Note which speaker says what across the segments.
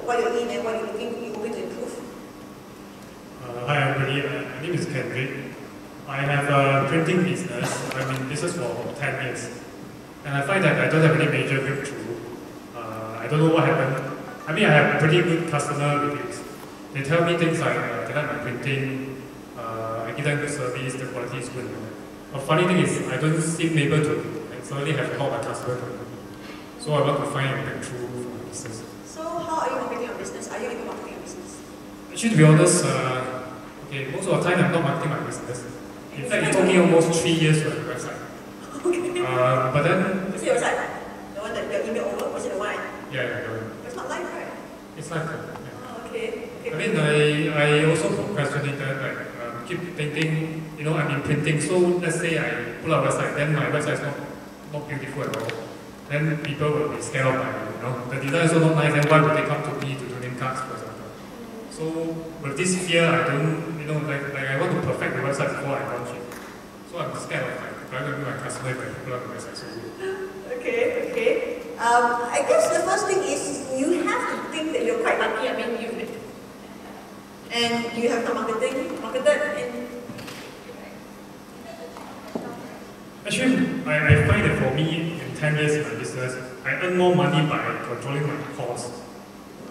Speaker 1: what you're in and what you're hoping to improve?
Speaker 2: Hi everybody, my name is Kendrik. I have a printing business. I've been in business for 10 years. And I find that I don't have any major breakthrough. I don't know what happened. I mean, I have pretty good customer reviews. They tell me things like, they like my printing, I give them good service, the quality is good. A funny thing is, I don't seem able to suddenly have a lot of customers. So I want to find a breakthrough for my business.
Speaker 1: So how are you marketing your business? Are you even marketing your business?
Speaker 2: Actually, to be honest, okay, most of the time I'm not marketing my business. In fact, it took me almost 3 years to have a website.
Speaker 1: Okay.
Speaker 2: But then...
Speaker 1: Is it your website? The one that your email over? Was it the one?
Speaker 2: Yeah.
Speaker 1: It's not live, right?
Speaker 2: It's live. Yeah.
Speaker 1: Oh, okay.
Speaker 2: I mean, I also procrastinated, like, keep thinking, you know, I'm in printing, so let's say I pull out a website, then my website is not beautiful at all. Then people will be scared of my, you know, the design is also not nice, then why would they come to me to do name cards, for example? So, with this fear, I don't, you know, like I want to perfect the website before I launch it. So I'm scared of, like, if I'm going to be my customer if I pull out the website so good.
Speaker 1: Okay. I guess the first thing is you have to think that you're quite lucky. I mean, and you have the marketed in...
Speaker 2: Actually, I find that for me, in 10 years in my business, I earn more money by controlling my costs.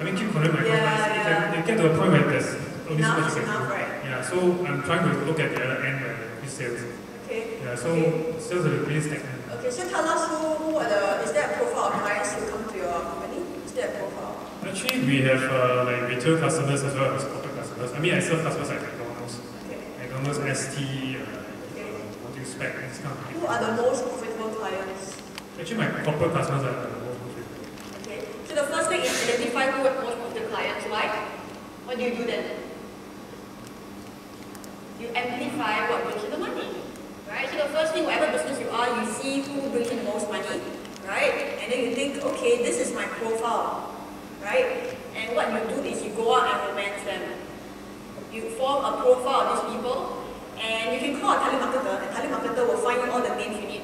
Speaker 2: I mean, keep controlling my costs. You get to a point where there's only so much you can do.
Speaker 1: Right?
Speaker 2: Yeah, so I'm trying to look at the other end where it's sales.
Speaker 1: Okay.
Speaker 2: Yeah, so sales are really stagnant.
Speaker 1: Okay, so tell us who are is there a profile of clients who come to your company? Is there a profile?
Speaker 2: Actually, we have like retail customers as well as corporate customers. I mean, I serve customers like McDonald's, McDonald's, ST, spec, this kind of thing.
Speaker 1: Who are the most profitable clients?
Speaker 2: Actually, my corporate customers are the most profitable.
Speaker 1: Okay, so the first thing is identify who are the most profitable clients, right? What do you do then? You amplify what brings you the money, right? So the first thing, whatever business you are, you see who brings you the most money, right? And then you think, okay, this is my profile, right? And what you do is you go out and romance them. You form a profile of these people, and you can call a telemarketer, and telemarketer will find you all the names you need,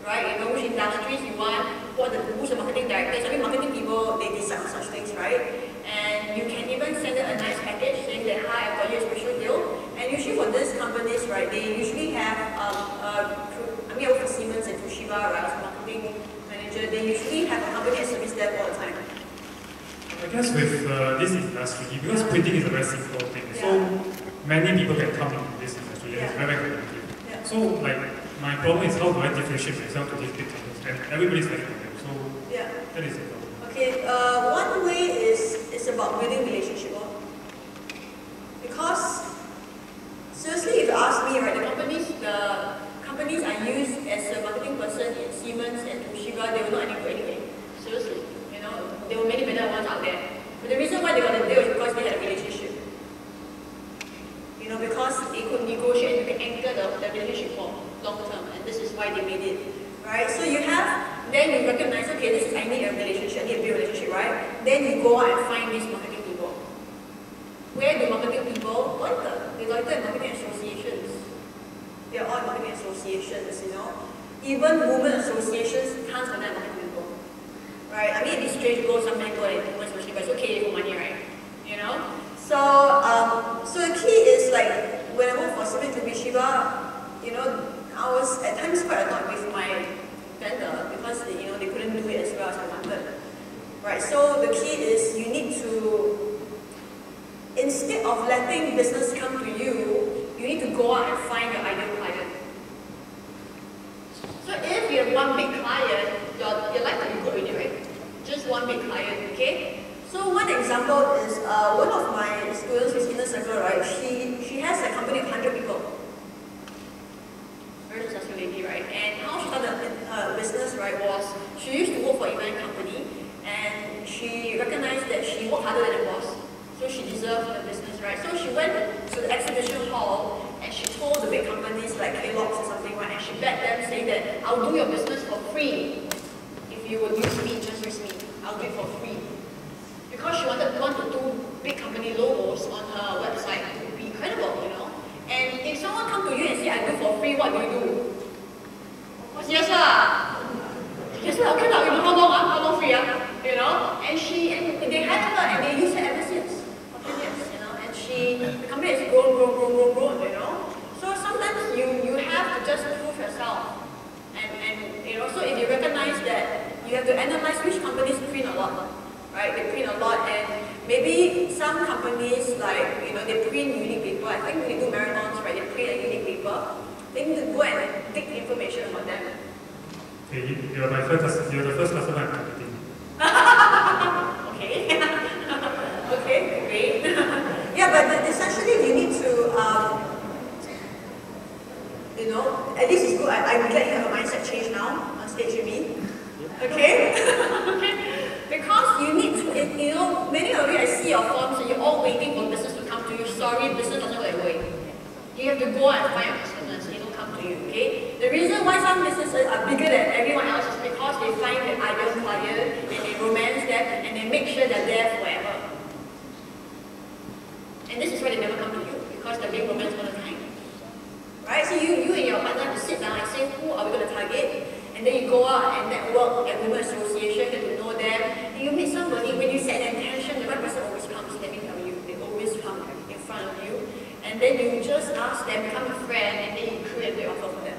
Speaker 1: right? You know which industries you want, who's the marketing directors. I mean, marketing people, they decide on such things, right? And you can even send them a nice package saying that, hi, I've got you a special deal. And usually for these companies, right, they usually have, I work for Siemens and Toshiba, right, as a marketing manager, they usually have a company that service them all the time.
Speaker 2: I guess with this industry, because printing is a very simple thing, so many people can come into this industry, and it's very competitive. So, like, my problem is how do I differentiate myself to these big companies, and everybody's like them, so that is the problem.
Speaker 1: Okay, one way is about building relationship. Because, seriously, if you ask me, right, the companies I use as a marketing person in Siemens and Toshiba, they were not any good anyway. Seriously, you know, there were many better ones out there. But the reason why they got a deal is because they had a relationship. You know, because they could negotiate and they could anchor the relationship for long term, and this is why they made it, right? So you have, then you recognize, okay, this is, I need a relationship, I need a build relationship, right? Then you go out and find these marketing people. Where do marketing people loiter? They loiter in marketing associations. They are all in marketing associations, you know. Even women associations can't connect marketing people, right? I mean, it's strange to go sometimes go and women association, but it's okay for money, right? You know. So, so the key is like when I worked for Siemens and Toshiba, you know, I was at times quite annoyed with my vendor because they, you know, they couldn't do it as well as I wanted, right? So the key is you need to, instead of letting business come to you, you need to go out and find your ideal client. So if you have one big client, your life will be good already, right? Just one big client, okay? So one example is one of my students who's in the circle, right? She has a company of 100 people. Very successful lady, right? And how she started her business, right, was she used to work for an event company, and she recognized that she worked harder than the boss. So she deserved the business, right? So she went to the exhibition hall and she told the big companies like Kellogg's or something, right? And she begged them saying that I'll do your business for free. If you would use me, just use me. I'll do it for free. Because she wanted to do big company logos on her website to be credible, you know. And if someone come to you and say I do for free, what do you do? Of course, yes lah. Yes lah, okay lah. You know how long free, you know. And they hired her and they used maybe some companies like, they print unique paper. I think when they do marathons, right, they print a unique paper. They need to go and dig information about them.
Speaker 2: Okay, you're the first customer I'm targeting.
Speaker 1: Okay. Okay, great. Yeah, but essentially you need to, at least it's good. I'm glad you have a mindset change now on stage with me. Okay? Okay. Because you need to, many of you, I see your forms and you're all waiting for business to come to you. Sorry, business doesn't go that way. You have to go and find your customers. They don't come to you, okay? The reason why some businesses are bigger than everyone else is because they find the ideal client and they romance them and they make sure they're there forever. And this is why they never come to you, because they're being romanced all the time. Right? So you and your partner have to sit down and say, who are we going to target? And then you go out and network at Women Association, get to know them. And you meet somebody, when you set an intention, the right person always comes, let me tell you. They always come in front of you. And then you just ask them, become a friend, and then you create the offer for them.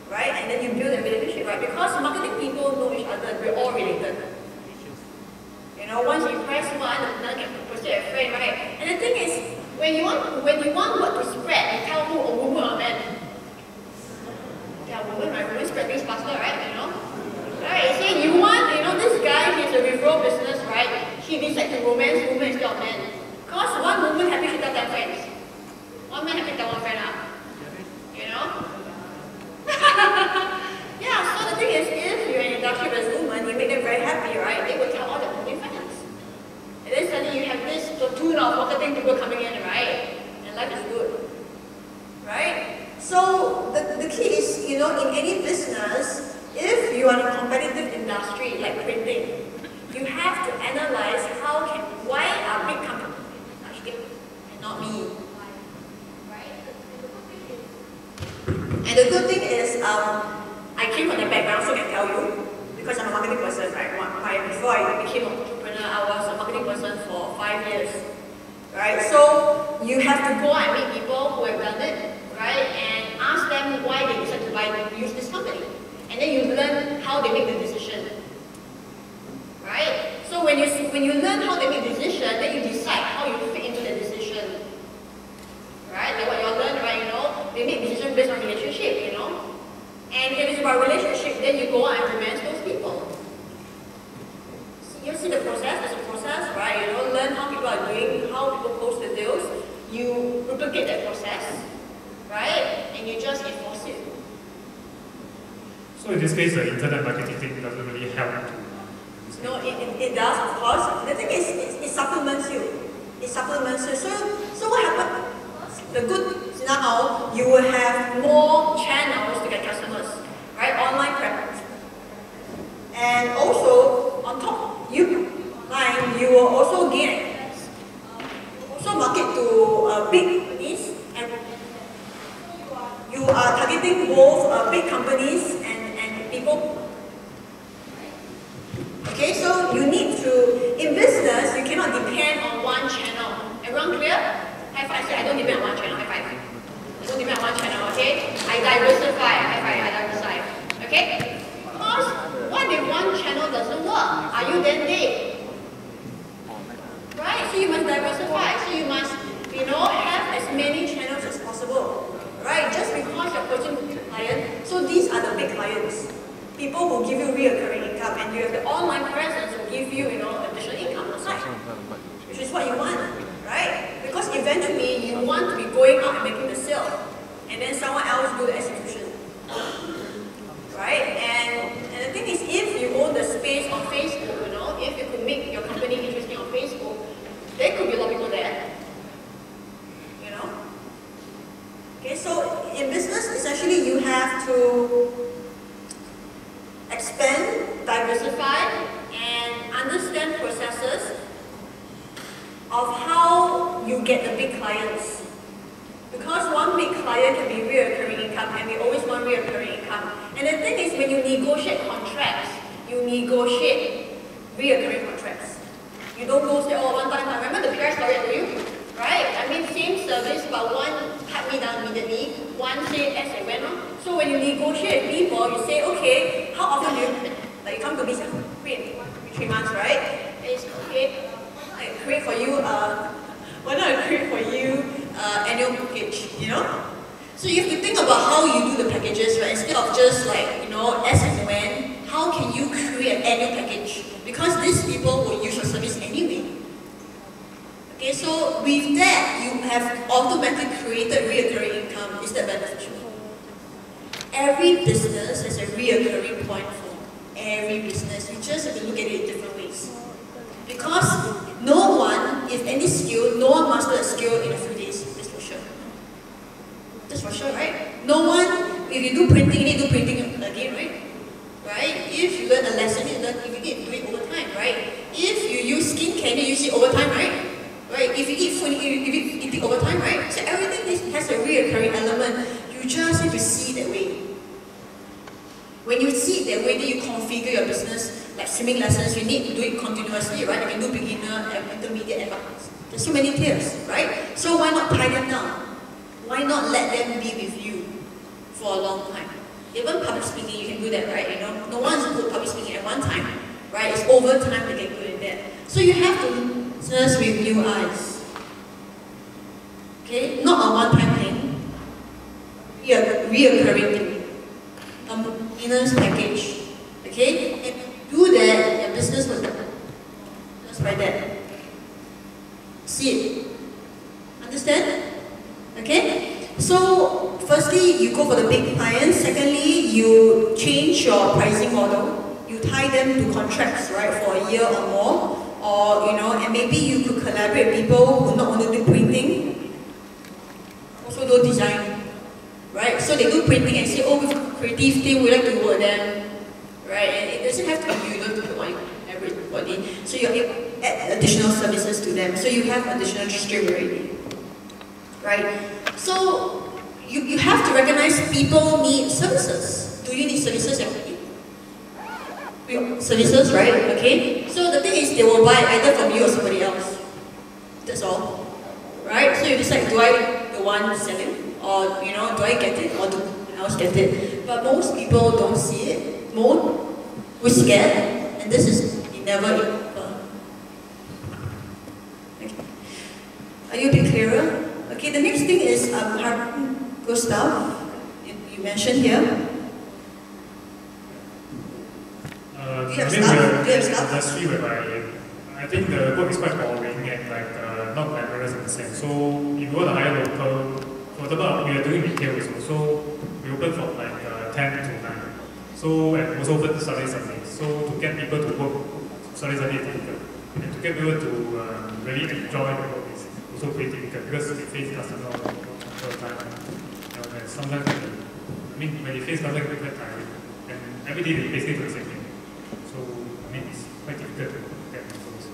Speaker 1: Right? And then you build a relationship, right? Because marketing people know each other, we're all related. Once you press one, another can pursue a friend, right? And the thing is, when you want word to spread, you tell who, a woman or a man. Yeah, women, right? Women spread things faster, right? Right? So you want, this guy, he's a referral business, right? He decides to romance women instead of men. Because one woman happy to tell 10 friends. One man happy to tell one friend out. Yeah, so the thing is, if you're an industrialist woman, you make them very happy, right? They will tell all their women friends. And then suddenly you have this platoon of marketing people coming in, right? And life is good. Right? So the key is, in any business, if you are in a competitive industry like printing, you have to analyze why are big companies and not me. And the good thing is, I came from the background, so I can tell you, because I'm a marketing person, right? Before I became an entrepreneur, I was a marketing person for 5 years, right? So you have to go and meet people who have done it, right? And ask them why they decided to use this company. And then you learn how they make the decision, right? So when you learn how they make the decision, then you decide how you fit into the decision, right? Like what you all learn, right? They make decisions based on relationship, And if it's about relationship, then you go out and romance those people. You see the process, there's a process, right? Learn how people are doing, how people post the deals. You replicate that process, right? And you just enforce it.
Speaker 2: So in this case, the internet marketing thing doesn't really help.
Speaker 1: No, it does, of course. The thing is, it supplements you. It supplements you. So what happened? The good is now you will have more channels to get customers, right? Online presence. And also, on top, you will also gain access. Also market to big companies, and you are targeting both big companies and people. Okay, so you need to, in business, you cannot depend on one channel. Everyone clear? High five. I don't depend on one channel. High five. I don't depend on one channel, okay? I diversify. High five. I diversify. Okay? Because what if one channel doesn't work? Are you then dead? Right? So you must diversify. So you must, have as many channels as possible. Right? Just because you're approaching a client, so these are the big clients. People who give you recurring income, and you have the online presence who give you, additional income outside, which is what you want, right? Because eventually you want to be going out and making the sale, and then someone else do the execution, right? And the thing is, if you own the space on Facebook, if you could make your company interesting on Facebook, there could be a lot of people there, Okay, so in business, essentially you have to expand, diversify, and understand processes of how you get the big clients. Because one big client can be recurring income, and we always want recurring income. And the thing is, when you negotiate contracts, you negotiate recurring contracts. You don't go say, one time, I remember the PR story I told you, right? Same service, but one cut me down immediately, one say as I went on. So when you negotiate with people, you say, okay, how often do you, you come to me, say, 3 months, right? And it's okay. So you have to think about how you do the packages, right? Instead of just like, as and when, how can you create an annual package? Because these people will use your service anyway. Okay, so with that, you have automatically created recurring income. Is that beneficial? Every business has a recurring point for every business. You just have to look at it in different ways. Because no one, if any skill, no one mastered a skill in a few days. That's for sure. That's for sure, right? No one, if you do printing, you need to do printing again, right? Right? If you learn a lesson, you need to do it over time, right? If you use skincare, you use it over time, right? Right? If you eat food, you eat it over time, right? So everything has a recurring element. You just have to see it that way. When you see it that way, then you configure your business. Like swimming lessons, you need to do it continuously, right? You can do beginner, intermediate, advanced. There's so many tiers, right? So why not tie them down? Why not let them be with you for a long time? Even public speaking, you can do that, right? No one's good at public speaking at one time, right? It's over time to get good at that. So you have to business with new eyes. Okay? Not a one-time thing. Reoccurring thing. A maintenance package. Okay? And do that, your business will just by that. See it. Understand? Okay? So, firstly, you go for the big clients. Secondly, you change your pricing model. You tie them to contracts, right, for a year or more. Or, and maybe you could collaborate with people who not only do printing, also do design, right? So they do printing and say, oh, with creative team, we like to work with them, right? And it doesn't have to be you, don't do it like everybody. So you add additional services to them. So you have additional stream already, right? So you have to recognize people need services. Do you need services? Services, right? Okay? So the thing is, they will buy either from you or somebody else. That's all. Right? So you decide, do I the one selling? Or, do I get it? Or do someone else get it? But most people don't see it. We're scared. And this is never. Okay. Are you a bit clearer? Okay, the next thing is Gustav. You mentioned here.
Speaker 2: Industry whereby I think the work is quite boring and not glamorous in a sense. So if you want to hire local, for example, we are doing retail also. So we open from 10 to 9. So and also open Saturday, Sunday. So to get people to work Saturday, Sunday is difficult. And to get people to really enjoy the work is also pretty difficult because they face customers all the time. And sometimes, when you face customers, it's quite tiring. And every day they basically do the same thing. So, it's quite difficult to get results.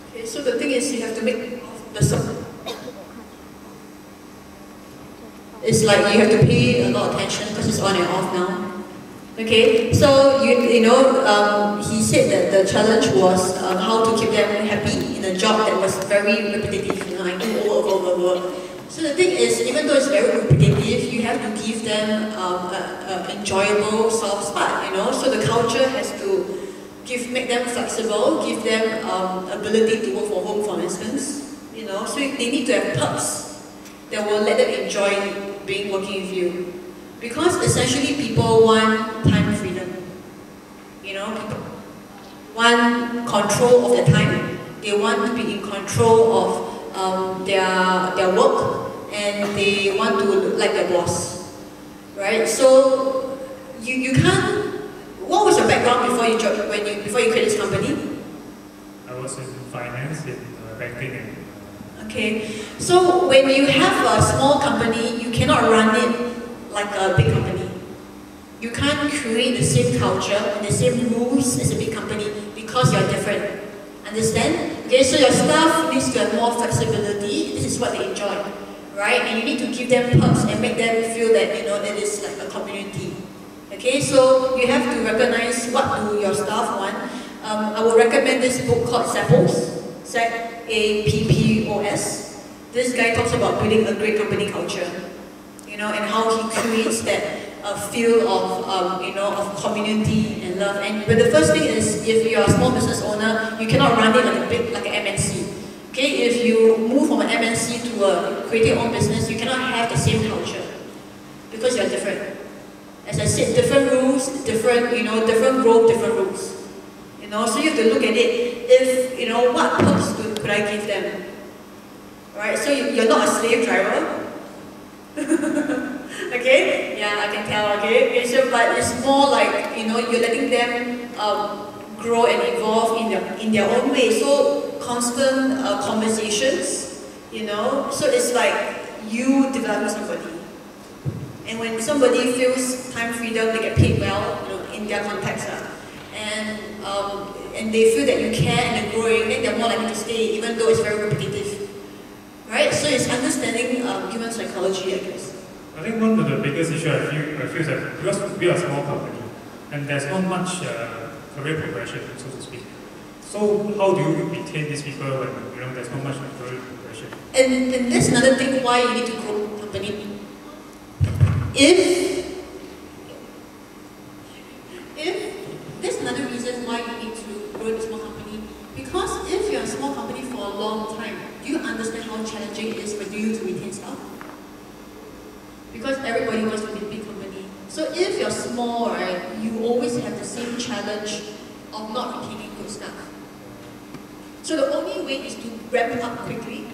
Speaker 1: Okay, so the thing is, you have to make the sum. It's like you have to pay a lot of attention because it's on and off now. Okay, so he said that the challenge was how to keep them happy in a job that was very repetitive. I do over. So the thing is, even though it's very repetitive, you have to give them an enjoyable soft spot, So the culture has to make them flexible, give them ability to work from home, for instance, So they need to have perks that will let them enjoy working with you. Because essentially people want time freedom, people want control of their time. They want to be in control of their work, and they want to look like their boss, right? So you can't. What was your background before you created this company?
Speaker 2: I was in finance, in banking, and.
Speaker 1: Okay, so when you have a small company, you cannot run it like a big company. You can't create the same culture and the same rules as a big company because you're different. Understand? Okay, so your staff needs to have more flexibility. This is what they enjoy, right? And you need to give them perks and make them feel that that is like a community. Okay, so you have to recognize what do your staff want. I would recommend this book called Zappos. Zappos. This guy talks about building a great company culture, and how he creates that feel of, of community and love. But the first thing is, if you're a small business owner, you cannot run it like an MNC. Okay, if you move from an MNC to creating your own business, you cannot have the same culture. because you're different. As I said, different rules, different, different growth, different rules. So you have to look at it, if, what perks could I give them? Right, so you're not a slave driver. Okay, yeah, I can tell, okay, so, but it's more like, you're letting them grow and evolve in their own way. So constant conversations, so it's like you developing somebody. And when somebody feels time freedom, they get paid well, in their context, and they feel that you care and they're growing, then they're more likely to stay, even though it's very repetitive. Right? So it's understanding human psychology, I guess.
Speaker 2: I think one of the biggest issues I feel is that because we are a small company and there's not much career progression, so to speak. So how do you retain these people when there's not much career progression?
Speaker 1: And that's another thing why you need to grow a company. If there's another reason why you need to grow a small company, because if you're a small company for a long time, do you understand how challenging it is for you to retain staff? Because everybody wants to be a big company. So if you're small, right, you always have the same challenge of not retaining good staff. So the only way is to ramp up quickly,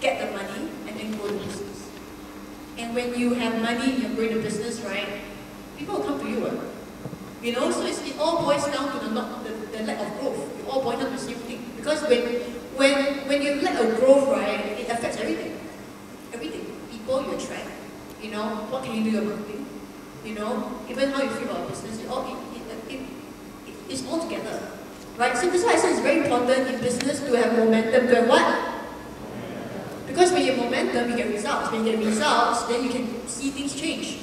Speaker 1: get the money, and then grow the business. And when you have money, you're growing the business, right, people will come to you. So it all boils down to the lack of growth. It all boils down to the same thing. Because when you lack of growth, right, it affects everything. Everything. People you attract. What can you do about marketing? Even how you feel about business. It's all together. Right? So that's why I said it's very important in business to have momentum. To have what? Because when you have momentum, you get results. When you get results, then you can see things change.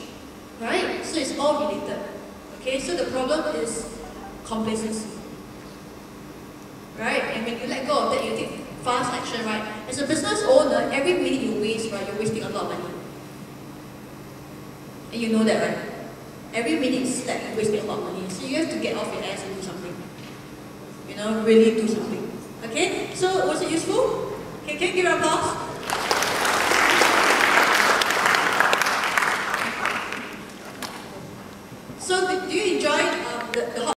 Speaker 1: Right? So it's all related. Okay, so the problem is complacency. Right? And when you let go of that, you take fast action, right? As a business owner, every minute you waste, right, you're wasting a lot of money. And you know that, right? Every minute you slack, you're wasting a lot of money. So you have to get off your ass and do something. Really do something. Okay? So was it useful? Okay, can you give a applause?